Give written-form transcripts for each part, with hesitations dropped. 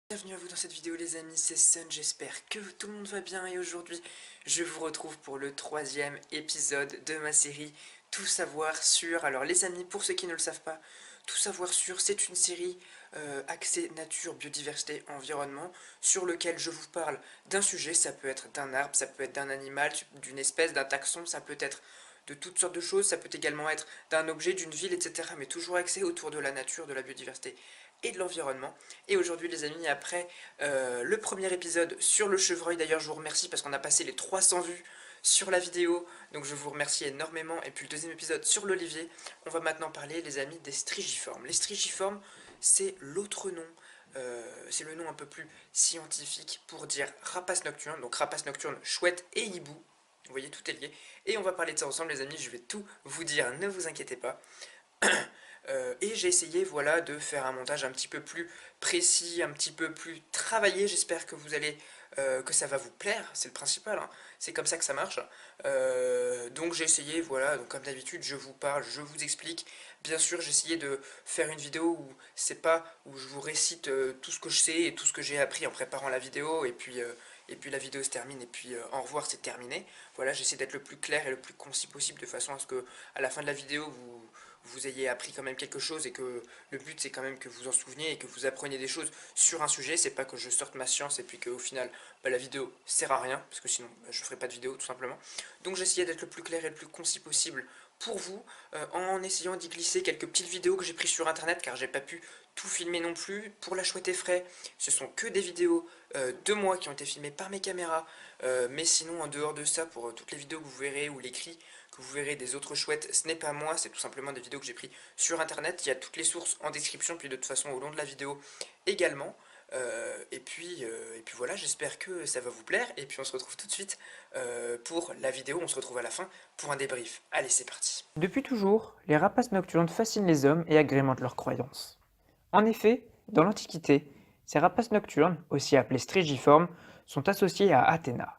Bienvenue à vous dans cette vidéo les amis, c'est Sun, j'espère que tout le monde va bien et aujourd'hui je vous retrouve pour le 3e épisode de ma série Tout savoir sur. Alors les amis, pour ceux qui ne le savent pas, Tout savoir sur, c'est une série axée nature, biodiversité, environnement, sur lequel je vous parle d'un sujet. Ça peut être d'un arbre, ça peut être d'un animal, d'une espèce, d'un taxon, ça peut être de toutes sortes de choses, ça peut également être d'un objet, d'une ville, etc. Mais toujours axé autour de la nature, de la biodiversité et de l'environnement. Et aujourd'hui les amis, après le premier épisode sur le chevreuil, d'ailleurs je vous remercie parce qu'on a passé les 300 vues sur la vidéo, donc je vous remercie énormément. Et puis le deuxième épisode sur l'olivier, on va maintenant parler les amis des strigiformes. Les strigiformes, c'est l'autre nom, c'est le nom un peu plus scientifique pour dire rapace nocturne, donc rapace nocturne, chouette et hibou. Vous voyez, tout est lié. Et on va parler de ça ensemble les amis, je vais tout vous dire, ne vous inquiétez pas. Et j'ai essayé voilà, de faire un montage un petit peu plus précis, un petit peu plus travaillé. J'espère que vous allez, que ça va vous plaire, c'est le principal, hein. C'est comme ça que ça marche. Donc j'ai essayé, voilà, donc comme d'habitude, je vous parle, je vous explique. Bien sûr, j'ai essayé de faire une vidéo où c'est pas où je vous récite tout ce que je sais et tout ce que j'ai appris en préparant la vidéo, et puis la vidéo se termine, et puis au revoir, c'est terminé. Voilà, j'essaie d'être le plus clair et le plus concis possible, de façon à ce que à la fin de la vidéo, vous ayez appris quand même quelque chose, et que le but c'est quand même que vous en souveniez et que vous appreniez des choses sur un sujet. C'est pas que je sorte ma science et puis qu'au final la vidéo sert à rien, parce que sinon je ferai pas de vidéo tout simplement. Donc j'essayais d'être le plus clair et le plus concis possible pour vous, en essayant d'y glisser quelques petites vidéos que j'ai prises sur internet, car j'ai pas pu tout filmer non plus. Pour la Chouette et Frais, ce sont que des vidéos de moi qui ont été filmées par mes caméras, mais sinon en dehors de ça, pour toutes les vidéos que vous verrez ou les cris que vous verrez des autres chouettes, ce n'est pas moi, c'est tout simplement des vidéos que j'ai prises sur internet. Il y a toutes les sources en description, puis de toute façon au long de la vidéo également. Et puis voilà, j'espère que ça va vous plaire, et puis on se retrouve tout de suite pour la vidéo. On se retrouve à la fin pour un débrief. Allez, c'est parti. Depuis toujours, les rapaces nocturnes fascinent les hommes et agrémentent leurs croyances. En effet, dans l'Antiquité, ces rapaces nocturnes, aussi appelés strigiformes, sont associés à Athéna,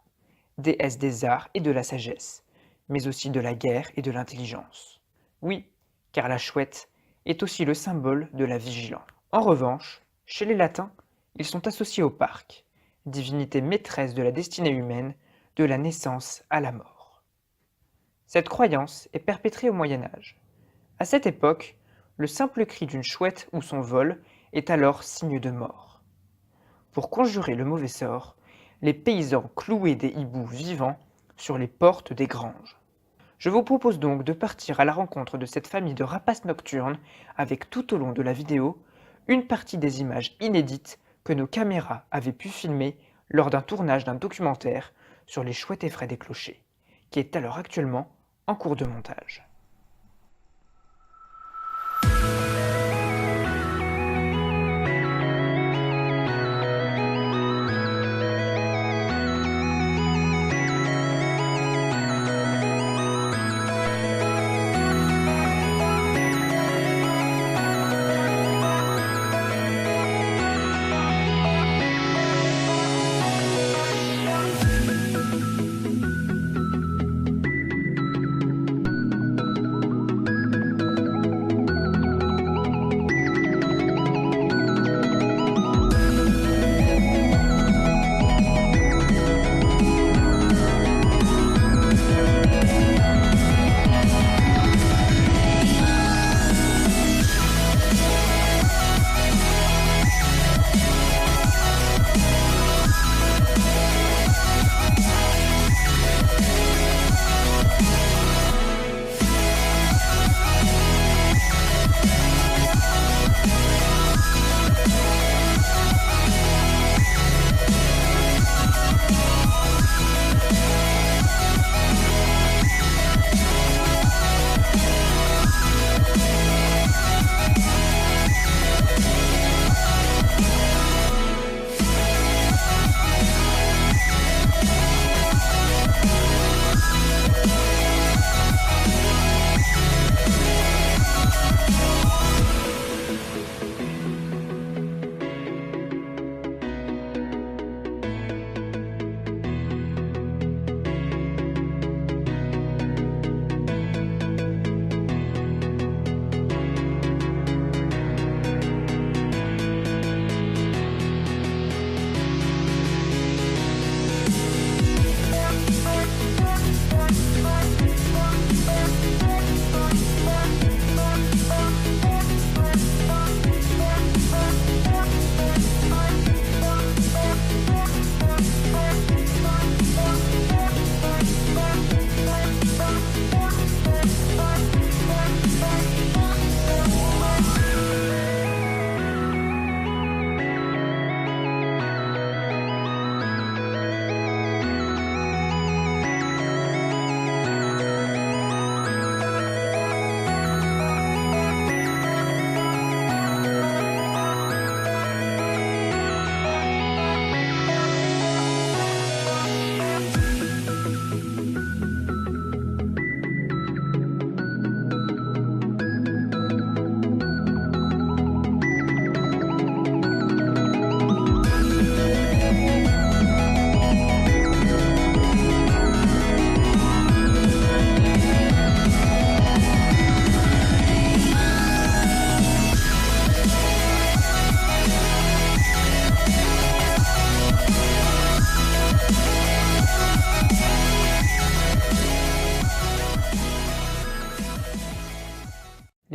déesse des arts et de la sagesse, mais aussi de la guerre et de l'intelligence. Oui, car la chouette est aussi le symbole de la vigilance. En revanche, chez les Latins, ils sont associés au parc, divinité maîtresse de la destinée humaine, de la naissance à la mort. Cette croyance est perpétrée au Moyen Âge. À cette époque, le simple cri d'une chouette ou son vol est alors signe de mort. Pour conjurer le mauvais sort, les paysans clouaient des hiboux vivants sur les portes des granges. Je vous propose donc de partir à la rencontre de cette famille de rapaces nocturnes avec, tout au long de la vidéo, une partie des images inédites que nos caméras avaient pu filmer lors d'un tournage d'un documentaire sur les chouettes et frais des clochers, qui est alors actuellement en cours de montage.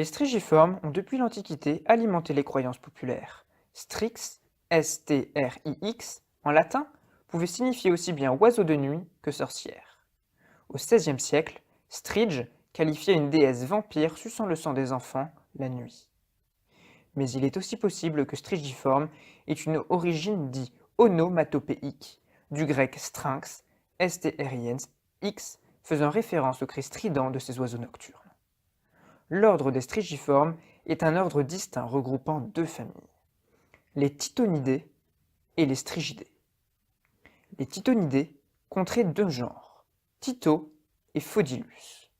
Les strigiformes ont depuis l'Antiquité alimenté les croyances populaires. Strix, S-T-R-I-X, en latin, pouvait signifier aussi bien oiseau de nuit que sorcière. Au XVIe siècle, Strige qualifiait une déesse vampire suçant le sang des enfants la nuit. Mais il est aussi possible que strigiforme ait une origine dite onomatopéique, du grec strynx, S-T-R-I-N-X, faisant référence au cri strident de ces oiseaux nocturnes. L'ordre des strigiformes est un ordre distinct regroupant deux familles, les titonidés et les strigidés. Les titonidés compteraient deux genres, Tito et Phodilus.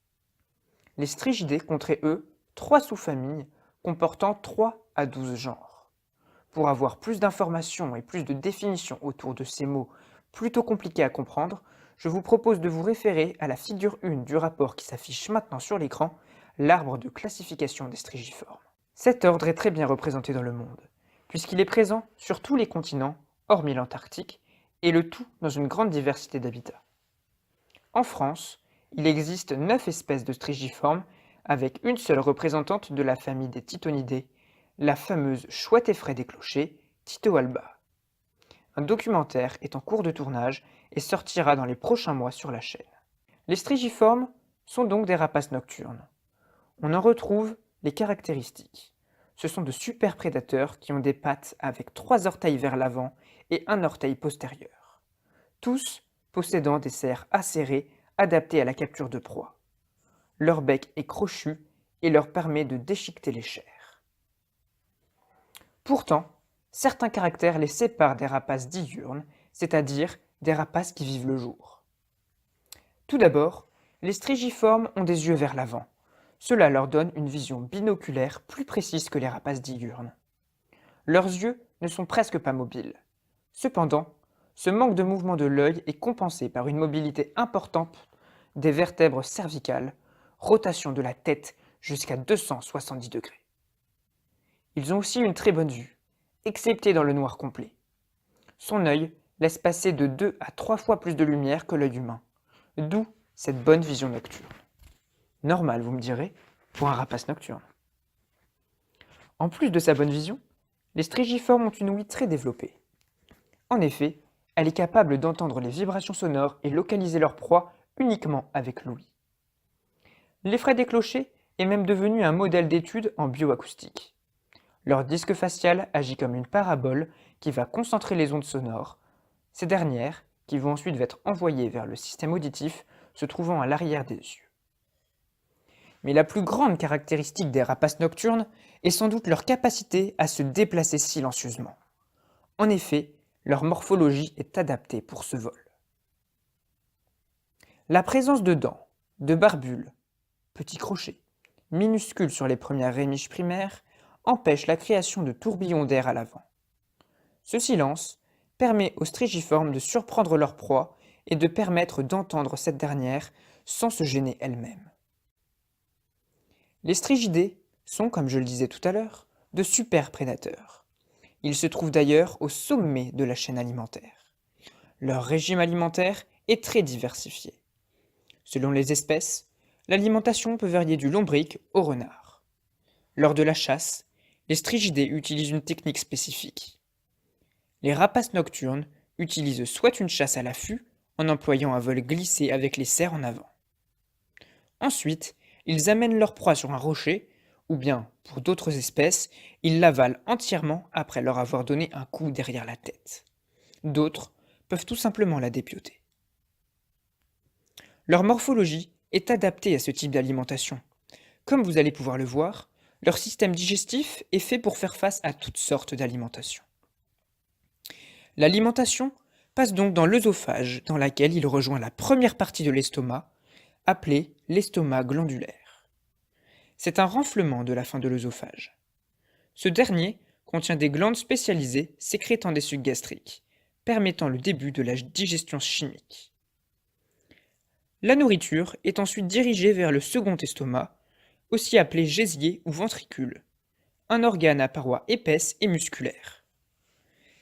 Les strigidés compteraient, eux, trois sous-familles comportant 3 à 12 genres. Pour avoir plus d'informations et plus de définitions autour de ces mots plutôt compliqués à comprendre, je vous propose de vous référer à la figure 1 du rapport qui s'affiche maintenant sur l'écran, l'arbre de classification des strigiformes. Cet ordre est très bien représenté dans le monde, puisqu'il est présent sur tous les continents, hormis l'Antarctique, et le tout dans une grande diversité d'habitats. En France, il existe 9 espèces de strigiformes, avec une seule représentante de la famille des titonidés, la fameuse chouette effraie des clochers, Tito alba. Un documentaire est en cours de tournage et sortira dans les prochains mois sur la chaîne. Les strigiformes sont donc des rapaces nocturnes. On en retrouve les caractéristiques. Ce sont de super prédateurs qui ont des pattes avec 3 orteils vers l'avant et un orteil postérieur. Tous possédant des serres acérées adaptées à la capture de proie. Leur bec est crochu et leur permet de déchiqueter les chairs. Pourtant, certains caractères les séparent des rapaces diurnes, c'est-à-dire des rapaces qui vivent le jour. Tout d'abord, les strigiformes ont des yeux vers l'avant. Cela leur donne une vision binoculaire plus précise que les rapaces diurnes. Leurs yeux ne sont presque pas mobiles. Cependant, ce manque de mouvement de l'œil est compensé par une mobilité importante des vertèbres cervicales, rotation de la tête jusqu'à 270 degrés. Ils ont aussi une très bonne vue, excepté dans le noir complet. Son œil laisse passer de 2 à 3 fois plus de lumière que l'œil humain, d'où cette bonne vision nocturne. Normal, vous me direz, pour un rapace nocturne. En plus de sa bonne vision, les strigiformes ont une ouïe très développée. En effet, elle est capable d'entendre les vibrations sonores et localiser leur proie uniquement avec l'ouïe. L'effraie des clochers est même devenu un modèle d'étude en bioacoustique. Leur disque facial agit comme une parabole qui va concentrer les ondes sonores, ces dernières qui vont ensuite être envoyées vers le système auditif se trouvant à l'arrière des yeux. Mais la plus grande caractéristique des rapaces nocturnes est sans doute leur capacité à se déplacer silencieusement. En effet, leur morphologie est adaptée pour ce vol. La présence de dents, de barbules, petits crochets, minuscules sur les premières rémiges primaires, empêche la création de tourbillons d'air à l'avant. Ce silence permet aux strigiformes de surprendre leur proie et de permettre d'entendre cette dernière sans se gêner elle-même. Les strigidés sont, comme je le disais tout à l'heure, de super prédateurs. Ils se trouvent d'ailleurs au sommet de la chaîne alimentaire. Leur régime alimentaire est très diversifié. Selon les espèces, l'alimentation peut varier du lombric au renard. Lors de la chasse, les strigidés utilisent une technique spécifique. Les rapaces nocturnes utilisent soit une chasse à l'affût, en employant un vol glissé avec les serres en avant. Ensuite, ils amènent leur proie sur un rocher, ou bien, pour d'autres espèces, ils l'avalent entièrement après leur avoir donné un coup derrière la tête. D'autres peuvent tout simplement la dépioter. Leur morphologie est adaptée à ce type d'alimentation. Comme vous allez pouvoir le voir, leur système digestif est fait pour faire face à toutes sortes d'alimentations. L'alimentation passe donc dans l'œsophage, dans laquelle il rejoint la première partie de l'estomac, appelée l'estomac glandulaire. C'est un renflement de la fin de l'œsophage. Ce dernier contient des glandes spécialisées sécrétant des sucs gastriques, permettant le début de la digestion chimique. La nourriture est ensuite dirigée vers le second estomac, aussi appelé gésier ou ventricule, un organe à parois épaisses et musculaires.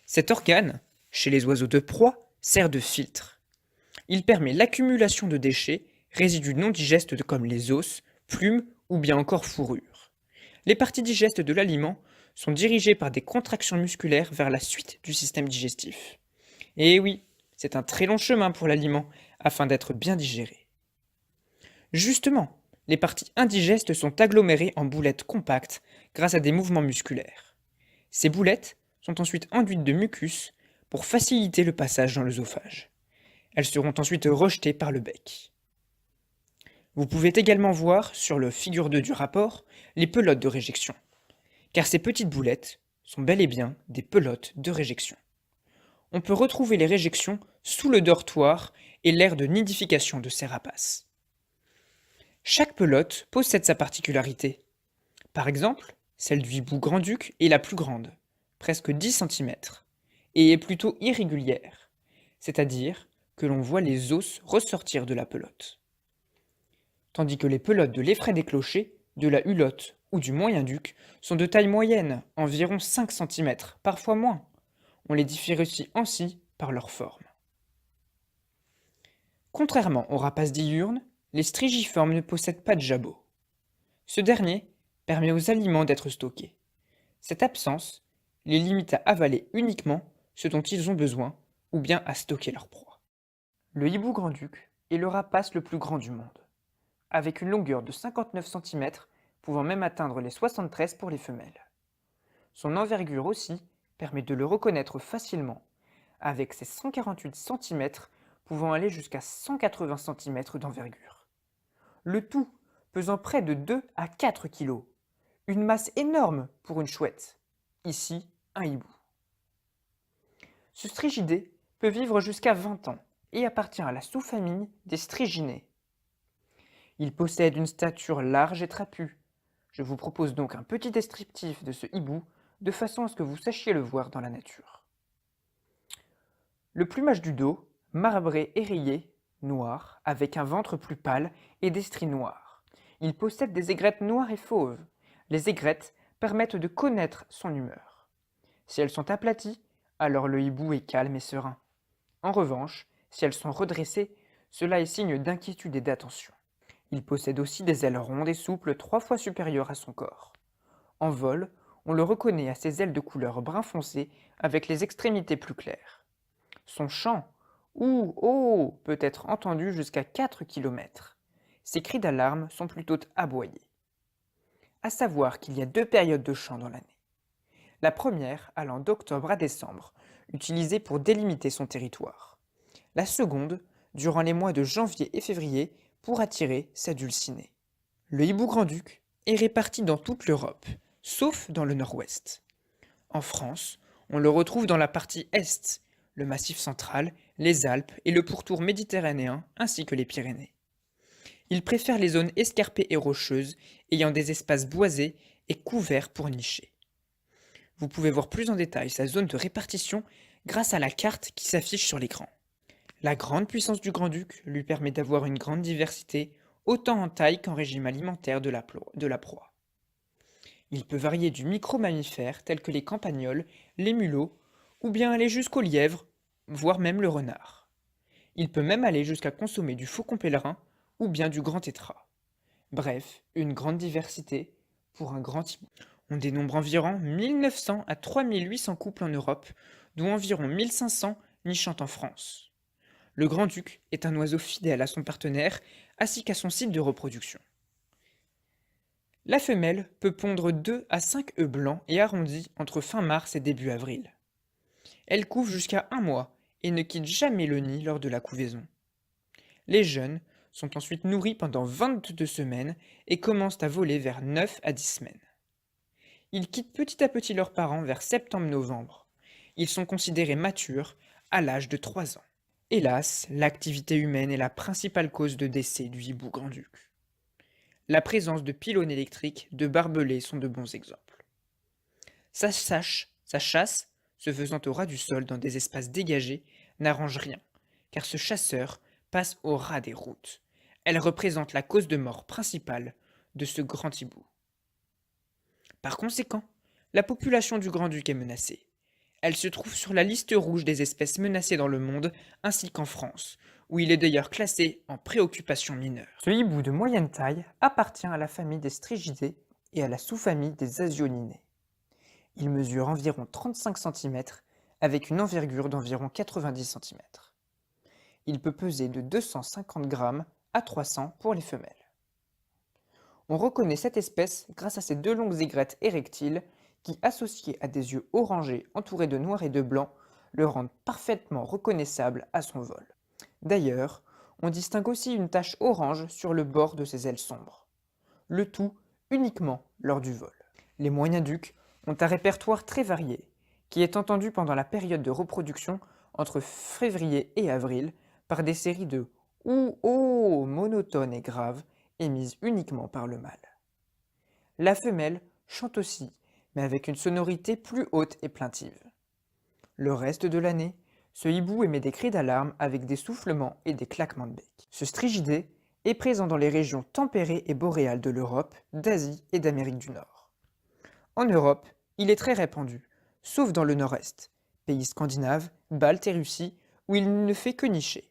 Cet organe, chez les oiseaux de proie, sert de filtre. Il permet l'accumulation de déchets, résidus non digestes comme les os, plumes ou bien encore fourrures. Les parties digestes de l'aliment sont dirigées par des contractions musculaires vers la suite du système digestif. Et oui, c'est un très long chemin pour l'aliment afin d'être bien digéré. Justement, les parties indigestes sont agglomérées en boulettes compactes grâce à des mouvements musculaires. Ces boulettes sont ensuite enduites de mucus pour faciliter le passage dans l'œsophage. Elles seront ensuite rejetées par le bec. Vous pouvez également voir sur le figure 2 du rapport les pelotes de réjection, car ces petites boulettes sont bel et bien des pelotes de réjection. On peut retrouver les réjections sous le dortoir et l'aire de nidification de ces rapaces. Chaque pelote possède sa particularité. Par exemple, celle du hibou grand-duc est la plus grande, presque 10 cm, et est plutôt irrégulière, c'est-à-dire que l'on voit les os ressortir de la pelote. Tandis que les pelotes de l'effraie des clochers, de la hulotte ou du moyen-duc sont de taille moyenne, environ 5 cm, parfois moins. On les différencie ainsi par leur forme. Contrairement aux rapaces diurnes, les strigiformes ne possèdent pas de jabot. Ce dernier permet aux aliments d'être stockés. Cette absence les limite à avaler uniquement ce dont ils ont besoin ou bien à stocker leur proie. Le hibou grand-duc est le rapace le plus grand du monde, avec une longueur de 59 cm, pouvant même atteindre les 73 pour les femelles. Son envergure aussi permet de le reconnaître facilement, avec ses 148 cm pouvant aller jusqu'à 180 cm d'envergure. Le tout pesant près de 2 à 4 kg, une masse énorme pour une chouette, ici un hibou. Ce strigidé peut vivre jusqu'à 20 ans et appartient à la sous-famille des striginés. Il possède une stature large et trapue. Je vous propose donc un petit descriptif de ce hibou, de façon à ce que vous sachiez le voir dans la nature. Le plumage du dos, marbré et rayé, noir, avec un ventre plus pâle et des stries noires. Il possède des aigrettes noires et fauves. Les aigrettes permettent de connaître son humeur. Si elles sont aplaties, alors le hibou est calme et serein. En revanche, si elles sont redressées, cela est signe d'inquiétude et d'attention. Il possède aussi des ailes rondes et souples 3 fois supérieures à son corps. En vol, on le reconnaît à ses ailes de couleur brun foncé avec les extrémités plus claires. Son chant, ou oh, peut être entendu jusqu'à 4 km. Ses cris d'alarme sont plutôt aboyés. À savoir qu'il y a 2 périodes de chant dans l'année. La première allant d'octobre à décembre, utilisée pour délimiter son territoire. La seconde, durant les mois de janvier et février, pour attirer sa dulcinée. Le hibou grand-duc est réparti dans toute l'Europe, sauf dans le nord-ouest. En France, on le retrouve dans la partie est, le Massif central, les Alpes et le pourtour méditerranéen, ainsi que les Pyrénées. Il préfère les zones escarpées et rocheuses, ayant des espaces boisés et couverts pour nicher. Vous pouvez voir plus en détail sa zone de répartition grâce à la carte qui s'affiche sur l'écran. La grande puissance du grand-duc lui permet d'avoir une grande diversité, autant en taille qu'en régime alimentaire de la proie. Il peut varier du micro-mammifère tel que les campagnols, les mulots, ou bien aller jusqu'au lièvre, voire même le renard. Il peut même aller jusqu'à consommer du faucon pèlerin ou bien du grand tétras. Bref, une grande diversité pour un grand hibou. On dénombre environ 1900 à 3800 couples en Europe, dont environ 1500 nichant en France. Le grand-duc est un oiseau fidèle à son partenaire ainsi qu'à son site de reproduction. La femelle peut pondre 2 à 5 œufs blancs et arrondis entre fin mars et début avril. Elle couve jusqu'à 1 mois et ne quitte jamais le nid lors de la couvaison. Les jeunes sont ensuite nourris pendant 22 semaines et commencent à voler vers 9 à 10 semaines. Ils quittent petit à petit leurs parents vers septembre-novembre. Ils sont considérés matures à l'âge de 3 ans. Hélas, l'activité humaine est la principale cause de décès du hibou grand-duc. La présence de pylônes électriques, de barbelés sont de bons exemples. Sa chasse, se faisant au ras du sol dans des espaces dégagés, n'arrange rien, car ce chasseur passe au ras des routes. Elle représente la cause de mort principale de ce grand hibou. Par conséquent, la population du grand-duc est menacée. Elle se trouve sur la liste rouge des espèces menacées dans le monde, ainsi qu'en France, où il est d'ailleurs classé en préoccupation mineure. Ce hibou de moyenne taille appartient à la famille des strigidés et à la sous-famille des Azioninés. Il mesure environ 35 cm avec une envergure d'environ 90 cm. Il peut peser de 250 grammes à 300 pour les femelles. On reconnaît cette espèce grâce à ses deux longues aigrettes érectiles qui, associées à des yeux orangés entourés de noir et de blanc, le rendent parfaitement reconnaissable à son vol. D'ailleurs, on distingue aussi une tache orange sur le bord de ses ailes sombres. Le tout uniquement lors du vol. Les moyen-ducs ont un répertoire très varié, qui est entendu pendant la période de reproduction entre février et avril par des séries de ou-oh monotones et graves émises uniquement par le mâle. La femelle chante aussi, mais avec une sonorité plus haute et plaintive. Le reste de l'année, ce hibou émet des cris d'alarme avec des soufflements et des claquements de bec. Ce strigidé est présent dans les régions tempérées et boréales de l'Europe, d'Asie et d'Amérique du Nord. En Europe, il est très répandu, sauf dans le nord-est, pays scandinaves, Baltes et Russie, où il ne fait que nicher.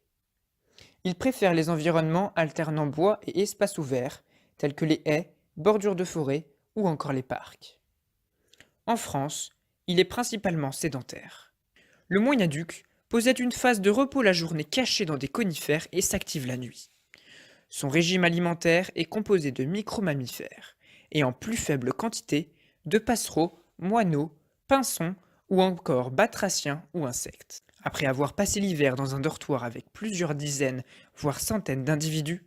Il préfère les environnements alternant bois et espaces ouverts, tels que les haies, bordures de forêt ou encore les parcs. En France, il est principalement sédentaire. Le moyen-duc possède une phase de repos la journée cachée dans des conifères et s'active la nuit. Son régime alimentaire est composé de micro-mammifères et en plus faible quantité de passereaux, moineaux, pinsons ou encore batraciens ou insectes. Après avoir passé l'hiver dans un dortoir avec plusieurs dizaines, voire centaines d'individus,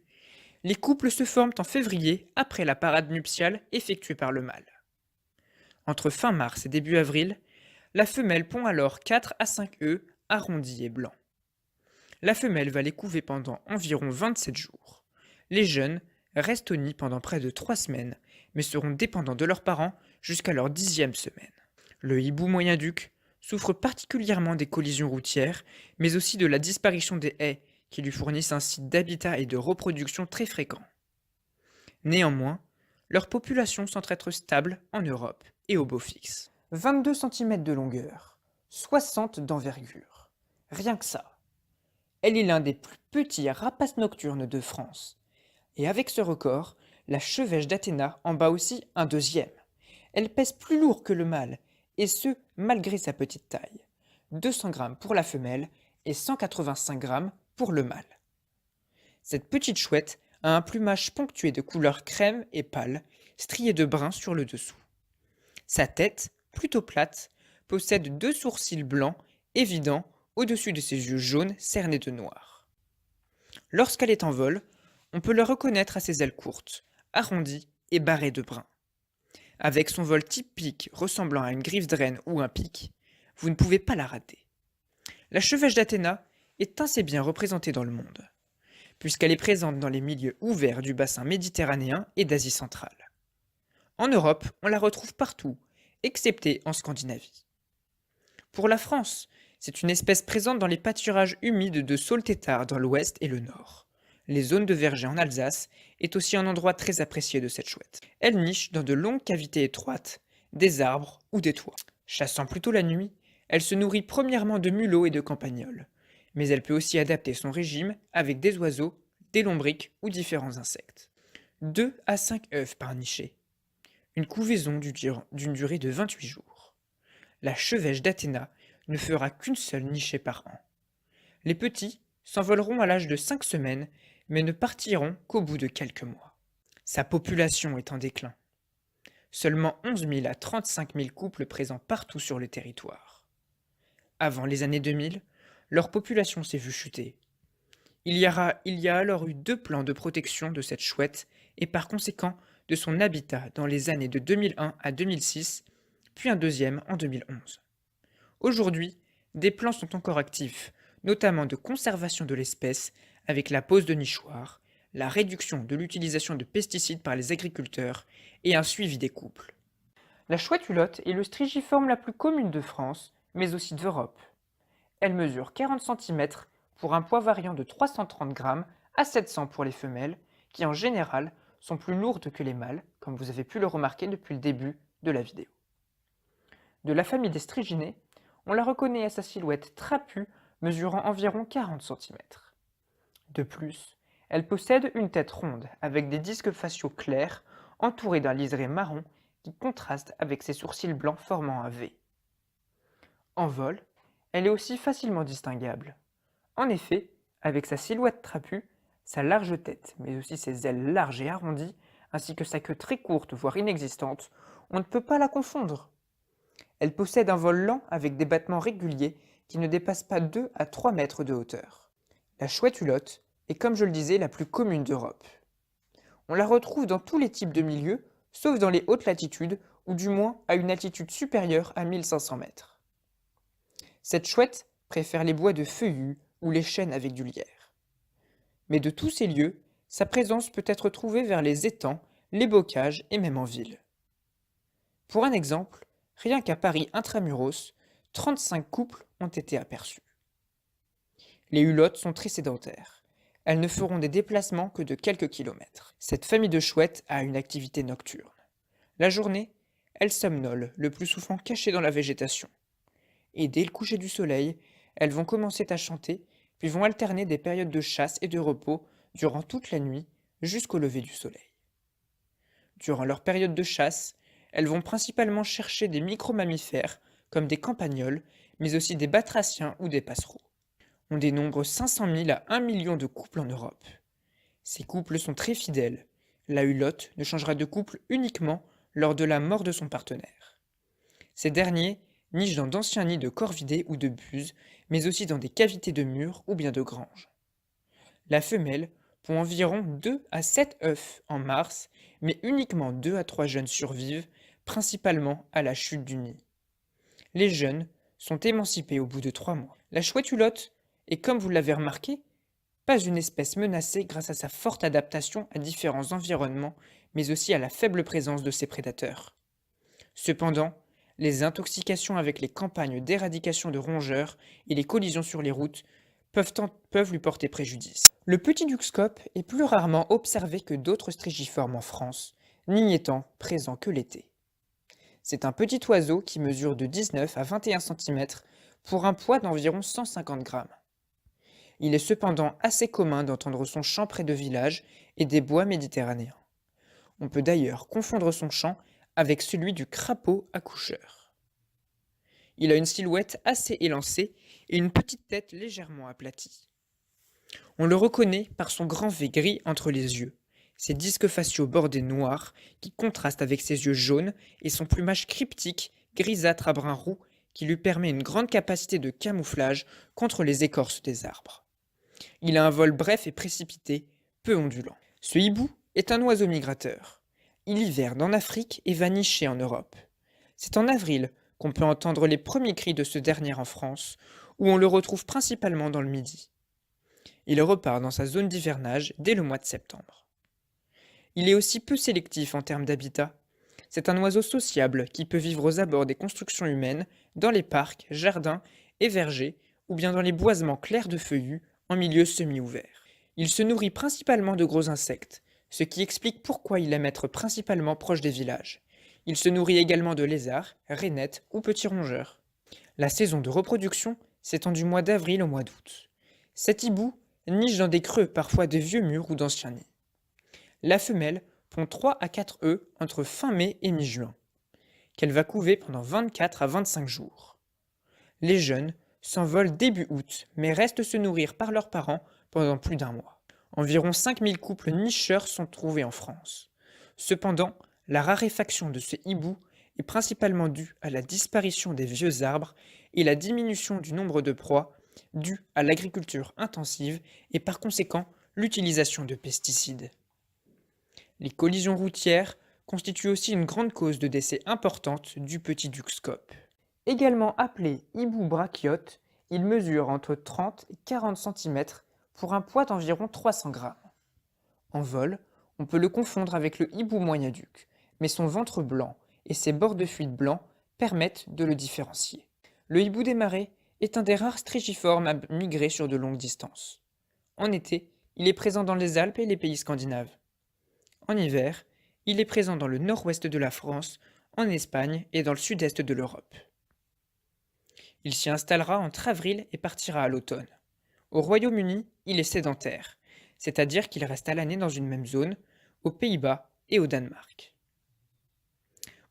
les couples se forment en février après la parade nuptiale effectuée par le mâle. Entre fin mars et début avril, la femelle pond alors 4 à 5 œufs arrondis et blancs. La femelle va les couver pendant environ 27 jours. Les jeunes restent au nid pendant près de 3 semaines, mais seront dépendants de leurs parents jusqu'à leur 10e semaine. Le hibou moyen-duc souffre particulièrement des collisions routières, mais aussi de la disparition des haies qui lui fournissent un site d'habitat et de reproduction très fréquent. Néanmoins, leur population semble être stable en Europe et au beau fixe. 22 cm de longueur, 60 d'envergure. Rien que ça. Elle est l'un des plus petits rapaces nocturnes de France. Et avec ce record, la chevêche d'Athéna en bat aussi un deuxième. Elle pèse plus lourd que le mâle, et ce, malgré sa petite taille. 200 grammes pour la femelle et 185 grammes pour le mâle. Cette petite chouette a un plumage ponctué de couleur crème et pâle, strié de brun sur le dessous. Sa tête, plutôt plate, possède 2 sourcils blancs évidents au-dessus de ses yeux jaunes cernés de noir. Lorsqu'elle est en vol, on peut la reconnaître à ses ailes courtes, arrondies et barrées de brun. Avec son vol typique ressemblant à une griffe de renne ou un pic, vous ne pouvez pas la rater. La chevêche d'Athéna est assez bien représentée dans le monde, puisqu'elle est présente dans les milieux ouverts du bassin méditerranéen et d'Asie centrale. En Europe, on la retrouve partout, excepté en Scandinavie. Pour la France, c'est une espèce présente dans les pâturages humides de Saule-Tétart dans l'ouest et le nord. Les zones de verger en Alsace est aussi un endroit très apprécié de cette chouette. Elle niche dans de longues cavités étroites, des arbres ou des toits. Chassant plutôt la nuit, elle se nourrit premièrement de mulots et de campagnols, mais elle peut aussi adapter son régime avec des oiseaux, des lombrics ou différents insectes. 2 à 5 œufs par nichée. Une couvaison d'une durée de 28 jours. La chevêche d'Athéna ne fera qu'une seule nichée par an. Les petits s'envoleront à l'âge de 5 semaines, mais ne partiront qu'au bout de quelques mois. Sa population est en déclin. Seulement 11 000 à 35 000 couples présents partout sur le territoire. Avant les années 2000, leur population s'est vue chuter. Il y a alors eu 2 plans de protection de cette chouette et par conséquent de son habitat dans les années de 2001 à 2006, puis un deuxième en 2011. Aujourd'hui, des plans sont encore actifs, notamment de conservation de l'espèce avec la pose de nichoirs, la réduction de l'utilisation de pesticides par les agriculteurs et un suivi des couples. La chouette hulotte est le strigiforme la plus commune de France, mais aussi d'Europe. Elle mesure 40 cm pour un poids variant de 330 g à 700 pour les femelles, qui en général sont plus lourdes que les mâles, comme vous avez pu le remarquer depuis le début de la vidéo. De la famille des striginés, on la reconnaît à sa silhouette trapue mesurant environ 40 cm. De plus, elle possède une tête ronde avec des disques faciaux clairs entourée d'un liseré marron qui contraste avec ses sourcils blancs formant un V. En vol, elle est aussi facilement distinguable. En effet, avec sa silhouette trapue, sa large tête, mais aussi ses ailes larges et arrondies, ainsi que sa queue très courte, voire inexistante, on ne peut pas la confondre. Elle possède un vol lent avec des battements réguliers qui ne dépassent pas 2 à 3 mètres de hauteur. La chouette hulotte est, comme je le disais, la plus commune d'Europe. On la retrouve dans tous les types de milieux, sauf dans les hautes latitudes, ou du moins à une altitude supérieure à 1500 mètres. Cette chouette préfère les bois de feuillus ou les chênes avec du lierre. Mais de tous ces lieux, sa présence peut être trouvée vers les étangs, les bocages et même en ville. Pour un exemple, rien qu'à Paris intramuros, 35 couples ont été aperçus. Les hulottes sont très sédentaires. Elles ne feront des déplacements que de quelques kilomètres. Cette famille de chouettes a une activité nocturne. La journée, elles somnolent, le plus souvent cachées dans la végétation. Et dès le coucher du soleil, elles vont commencer à chanter, puis vont alterner des périodes de chasse et de repos durant toute la nuit jusqu'au lever du soleil. Durant leur période de chasse, elles vont principalement chercher des micro-mammifères comme des campagnols, mais aussi des batraciens ou des passereaux. On dénombre 500 000 à 1 million de couples en Europe. Ces couples sont très fidèles. La hulotte ne changera de couple uniquement lors de la mort de son partenaire. Ces derniers nichent dans d'anciens nids de corvidés ou de buses, mais aussi dans des cavités de murs ou bien de granges. La femelle pond environ 2 à 7 œufs en mars, mais uniquement 2 à 3 jeunes survivent, principalement à la chute du nid. Les jeunes sont émancipés au bout de 3 mois. La chouette hulotte est, comme vous l'avez remarqué, pas une espèce menacée grâce à sa forte adaptation à différents environnements, mais aussi à la faible présence de ses prédateurs. Cependant, les intoxications avec les campagnes d'éradication de rongeurs et les collisions sur les routes peuvent lui porter préjudice. Le petit duxcope est plus rarement observé que d'autres strigiformes en France, n'y étant présent que l'été. C'est un petit oiseau qui mesure de 19 à 21 cm pour un poids d'environ 150 grammes. Il est cependant assez commun d'entendre son chant près de villages et des bois méditerranéens. On peut d'ailleurs confondre son chant avec celui du crapaud accoucheur. Il a une silhouette assez élancée et une petite tête légèrement aplatie. On le reconnaît par son grand V gris entre les yeux, ses disques faciaux bordés noirs qui contrastent avec ses yeux jaunes et son plumage cryptique grisâtre à brun roux qui lui permet une grande capacité de camouflage contre les écorces des arbres. Il a un vol bref et précipité, peu ondulant. Ce hibou est un oiseau migrateur. Il hiverne en Afrique et va nicher en Europe. C'est en avril qu'on peut entendre les premiers cris de ce dernier en France, où on le retrouve principalement dans le Midi. Il repart dans sa zone d'hivernage dès le mois de septembre. Il est aussi peu sélectif en termes d'habitat. C'est un oiseau sociable qui peut vivre aux abords des constructions humaines, dans les parcs, jardins et vergers, ou bien dans les boisements clairs de feuillus en milieu semi-ouvert. Il se nourrit principalement de gros insectes, ce qui explique pourquoi il aime être principalement proche des villages. Il se nourrit également de lézards, rainettes ou petits rongeurs. La saison de reproduction s'étend du mois d'avril au mois d'août. Cet hibou niche dans des creux, parfois de vieux murs ou d'anciens nids. La femelle pond 3 à 4 œufs entre fin mai et mi-juin, qu'elle va couver pendant 24 à 25 jours. Les jeunes s'envolent début août, mais restent se nourrir par leurs parents pendant plus d'un mois. Environ 5000 couples nicheurs sont trouvés en France. Cependant, la raréfaction de ce hibou est principalement due à la disparition des vieux arbres et la diminution du nombre de proies due à l'agriculture intensive et par conséquent l'utilisation de pesticides. Les collisions routières constituent aussi une grande cause de décès importante du petit duxcope. Également appelé hibou brachiote, il mesure entre 30 et 40 cm pour un poids d'environ 300 grammes. En vol, on peut le confondre avec le hibou moyen-duc, mais son ventre blanc et ses bords de fuite blancs permettent de le différencier. Le hibou des marais est un des rares strigiformes à migrer sur de longues distances. En été, il est présent dans les Alpes et les pays scandinaves. En hiver, il est présent dans le nord-ouest de la France, en Espagne et dans le sud-est de l'Europe. Il s'y installera entre avril et partira à l'automne. Au Royaume-Uni, il est sédentaire, c'est-à-dire qu'il reste à l'année dans une même zone, aux Pays-Bas et au Danemark.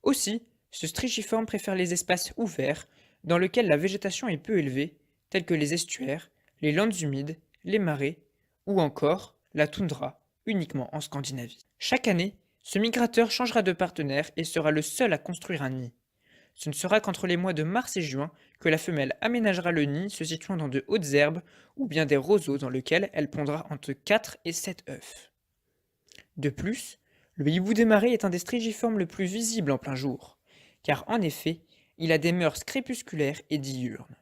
Aussi, ce strigiforme préfère les espaces ouverts, dans lesquels la végétation est peu élevée, tels que les estuaires, les landes humides, les marais, ou encore la toundra, uniquement en Scandinavie. Chaque année, ce migrateur changera de partenaire et sera le seul à construire un nid. Ce ne sera qu'entre les mois de mars et juin que la femelle aménagera le nid se situant dans de hautes herbes ou bien des roseaux dans lesquels elle pondra entre 4 et 7 œufs. De plus, le hibou des marais est un des strigiformes le plus visible en plein jour, car en effet, il a des mœurs crépusculaires et diurnes.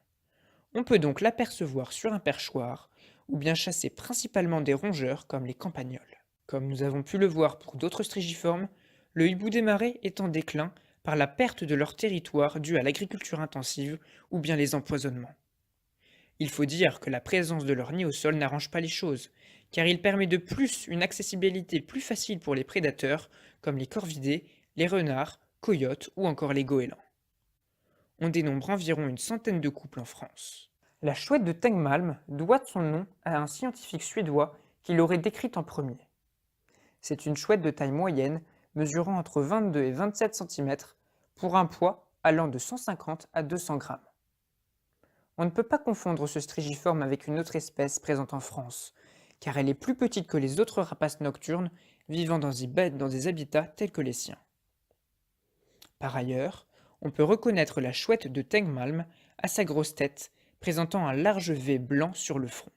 On peut donc l'apercevoir sur un perchoir, ou bien chasser principalement des rongeurs comme les campagnols. Comme nous avons pu le voir pour d'autres strigiformes, le hibou des marais est en déclin par la perte de leur territoire due à l'agriculture intensive ou bien les empoisonnements. Il faut dire que la présence de leur nid au sol n'arrange pas les choses, car il permet de plus une accessibilité plus facile pour les prédateurs comme les corvidés, les renards, coyotes ou encore les goélands. On dénombre environ une centaine de couples en France. La chouette de Tengmalm doit son nom à un scientifique suédois qui l'aurait décrite en premier. C'est une chouette de taille moyenne, mesurant entre 22 et 27 cm, pour un poids allant de 150 à 200 grammes. On ne peut pas confondre ce strigiforme avec une autre espèce présente en France, car elle est plus petite que les autres rapaces nocturnes vivant dans des habitats tels que les siens. Par ailleurs, on peut reconnaître la chouette de Tengmalm à sa grosse tête, présentant un large V blanc sur le front.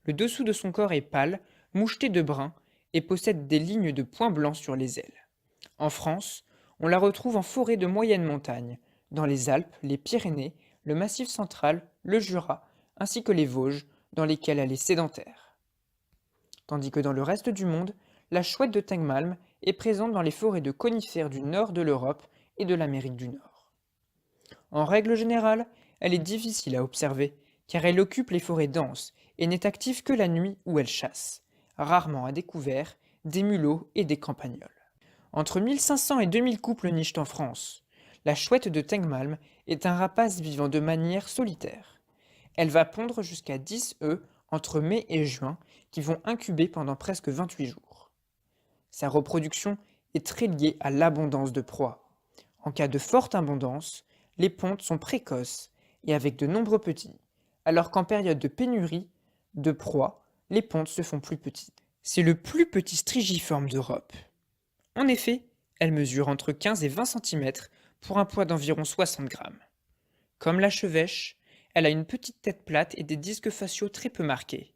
Le dessous de son corps est pâle, moucheté de brun, et possède des lignes de points blancs sur les ailes. En France, on la retrouve en forêt de moyenne montagne, dans les Alpes, les Pyrénées, le Massif central, le Jura, ainsi que les Vosges, dans lesquels elle est sédentaire. Tandis que dans le reste du monde, la chouette de Tengmalm est présente dans les forêts de conifères du nord de l'Europe et de l'Amérique du Nord. En règle générale, elle est difficile à observer, car elle occupe les forêts denses et n'est active que la nuit où elle chasse, rarement à découvert, des mulots et des campagnols. Entre 1500 et 2000 couples nichent en France. La chouette de Tengmalm est un rapace vivant de manière solitaire. Elle va pondre jusqu'à 10 œufs entre mai et juin qui vont incuber pendant presque 28 jours. Sa reproduction est très liée à l'abondance de proies. En cas de forte abondance, les pontes sont précoces et avec de nombreux petits, alors qu'en période de pénurie de proies, les pontes se font plus petites. C'est le plus petit strigiforme d'Europe. En effet, elle mesure entre 15 et 20 cm pour un poids d'environ 60 grammes. Comme la chevêche, elle a une petite tête plate et des disques faciaux très peu marqués.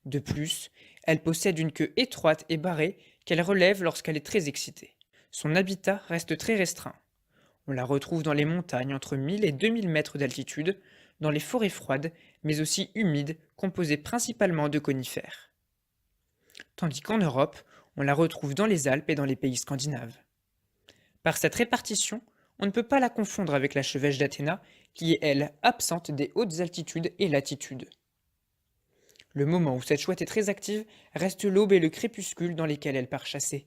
De plus, elle possède une queue étroite et barrée qu'elle relève lorsqu'elle est très excitée. Son habitat reste très restreint. On la retrouve dans les montagnes entre 1000 et 2000 mètres d'altitude, dans les forêts froides, mais aussi humides, composées principalement de conifères. Tandis qu'en Europe, on la retrouve dans les Alpes et dans les pays scandinaves. Par cette répartition, on ne peut pas la confondre avec la chevêche d'Athéna, qui est, elle, absente des hautes altitudes et latitudes. Le moment où cette chouette est très active reste l'aube et le crépuscule dans lesquels elle part chasser.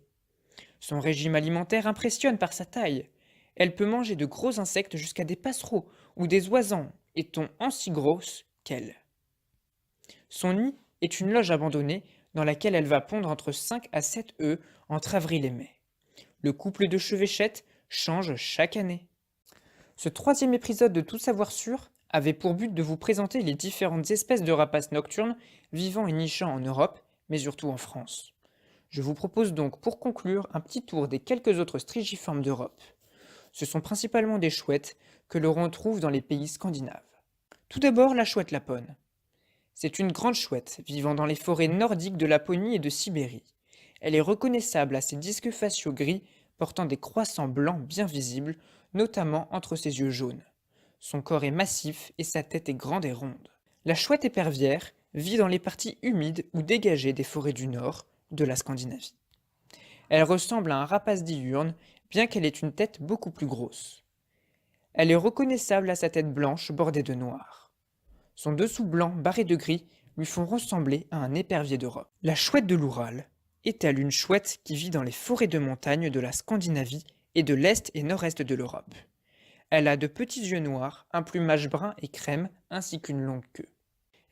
Son régime alimentaire impressionne par sa taille. Elle peut manger de gros insectes jusqu'à des passereaux ou des oisans, étant aussi grosses qu'elle. Son nid est une loge abandonnée dans laquelle elle va pondre entre 5 à 7 œufs entre avril et mai. Le couple de chevêchettes change chaque année. Ce troisième épisode de Tout savoir sûr avait pour but de vous présenter les différentes espèces de rapaces nocturnes vivant et nichant en Europe, mais surtout en France. Je vous propose donc pour conclure un petit tour des quelques autres strigiformes d'Europe. Ce sont principalement des chouettes que l'on retrouve dans les pays scandinaves. Tout d'abord la chouette lapone. C'est une grande chouette vivant dans les forêts nordiques de Laponie et de Sibérie. Elle est reconnaissable à ses disques faciaux gris portant des croissants blancs bien visibles, notamment entre ses yeux jaunes. Son corps est massif et sa tête est grande et ronde. La chouette épervière vit dans les parties humides ou dégagées des forêts du nord de la Scandinavie. Elle ressemble à un rapace diurne, bien qu'elle ait une tête beaucoup plus grosse. Elle est reconnaissable à sa tête blanche bordée de noir. Son dessous blanc barré de gris lui font ressembler à un épervier d'Europe. La chouette de l'Oural est-elle une chouette qui vit dans les forêts de montagne de la Scandinavie et de l'Est et Nord-Est de l'Europe. Elle a de petits yeux noirs, un plumage brun et crème, ainsi qu'une longue queue.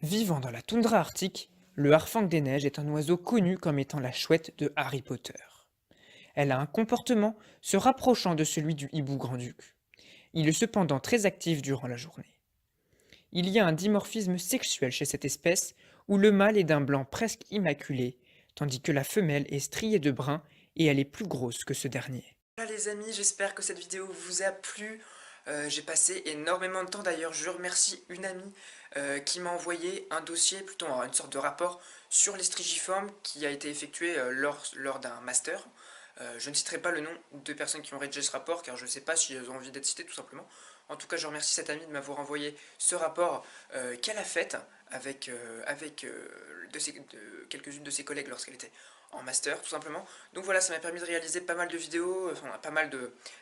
Vivant dans la toundra arctique, le harfang des neiges est un oiseau connu comme étant la chouette de Harry Potter. Elle a un comportement se rapprochant de celui du hibou grand-duc. Il est cependant très actif durant la journée. Il y a un dimorphisme sexuel chez cette espèce où le mâle est d'un blanc presque immaculé, tandis que la femelle est striée de brun et elle est plus grosse que ce dernier. Voilà les amis, j'espère que cette vidéo vous a plu. J'ai passé énormément de temps d'ailleurs, je remercie une amie qui m'a envoyé un dossier, plutôt une sorte de rapport sur les strigiformes qui a été effectué lors d'un master. Je ne citerai pas le nom de personnes qui ont rédigé ce rapport car je ne sais pas si elles ont envie d'être citées tout simplement. En tout cas, je remercie cette amie de m'avoir envoyé ce rapport qu'elle a fait avec, quelques-unes de ses collègues lorsqu'elle était en master tout simplement. Donc voilà, ça m'a permis de réaliser pas mal de vidéos, enfin pas mal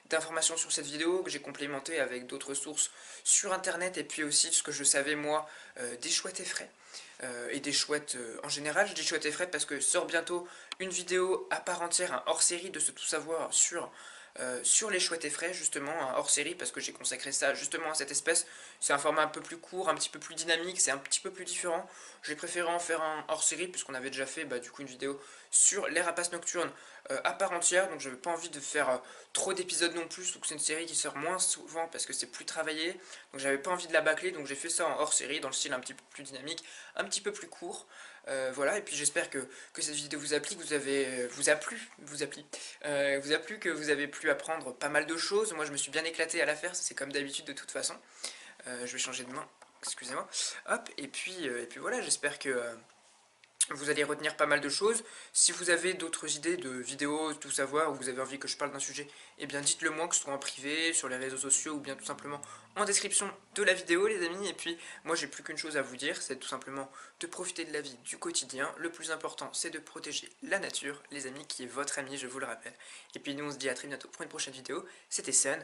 d'informations sur cette vidéo que j'ai complémenté avec d'autres sources sur internet et puis aussi ce que je savais moi des chouettes effraies. Et des chouettes en général, je dis chouettes effraies parce que sort bientôt une vidéo à part entière, un hors-série de ce tout savoir sur les chouettes effraies, justement, un hors-série, parce que j'ai consacré ça justement à cette espèce. C'est un format un peu plus court, un petit peu plus dynamique, c'est un petit peu plus différent. J'ai préféré en faire un hors-série, puisqu'on avait déjà fait du coup une vidéo sur les rapaces nocturnes à part entière, donc j'avais pas envie de faire trop d'épisodes non plus, donc c'est une série qui sort moins souvent parce que c'est plus travaillé, donc j'avais pas envie de la bâcler, donc j'ai fait ça en hors-série, dans le style un petit peu plus dynamique, un petit peu plus court. Voilà, et puis j'espère que cette vidéo vous a plu, que vous a plu, que vous avez pu apprendre pas mal de choses. Moi je me suis bien éclaté à la faire, c'est comme d'habitude de toute façon. Je vais changer de main, excusez-moi. Hop, et puis voilà, j'espère que vous allez retenir pas mal de choses. Si vous avez d'autres idées de vidéos, tout savoir, ou vous avez envie que je parle d'un sujet, eh bien dites-le moi, que ce soit en privé, sur les réseaux sociaux, ou bien tout simplement en description de la vidéo, les amis. Et puis, moi, j'ai plus qu'une chose à vous dire, c'est tout simplement de profiter de la vie du quotidien. Le plus important, c'est de protéger la nature, les amis, qui est votre ami, je vous le rappelle. Et puis, nous, on se dit à très bientôt pour une prochaine vidéo. C'était Sun,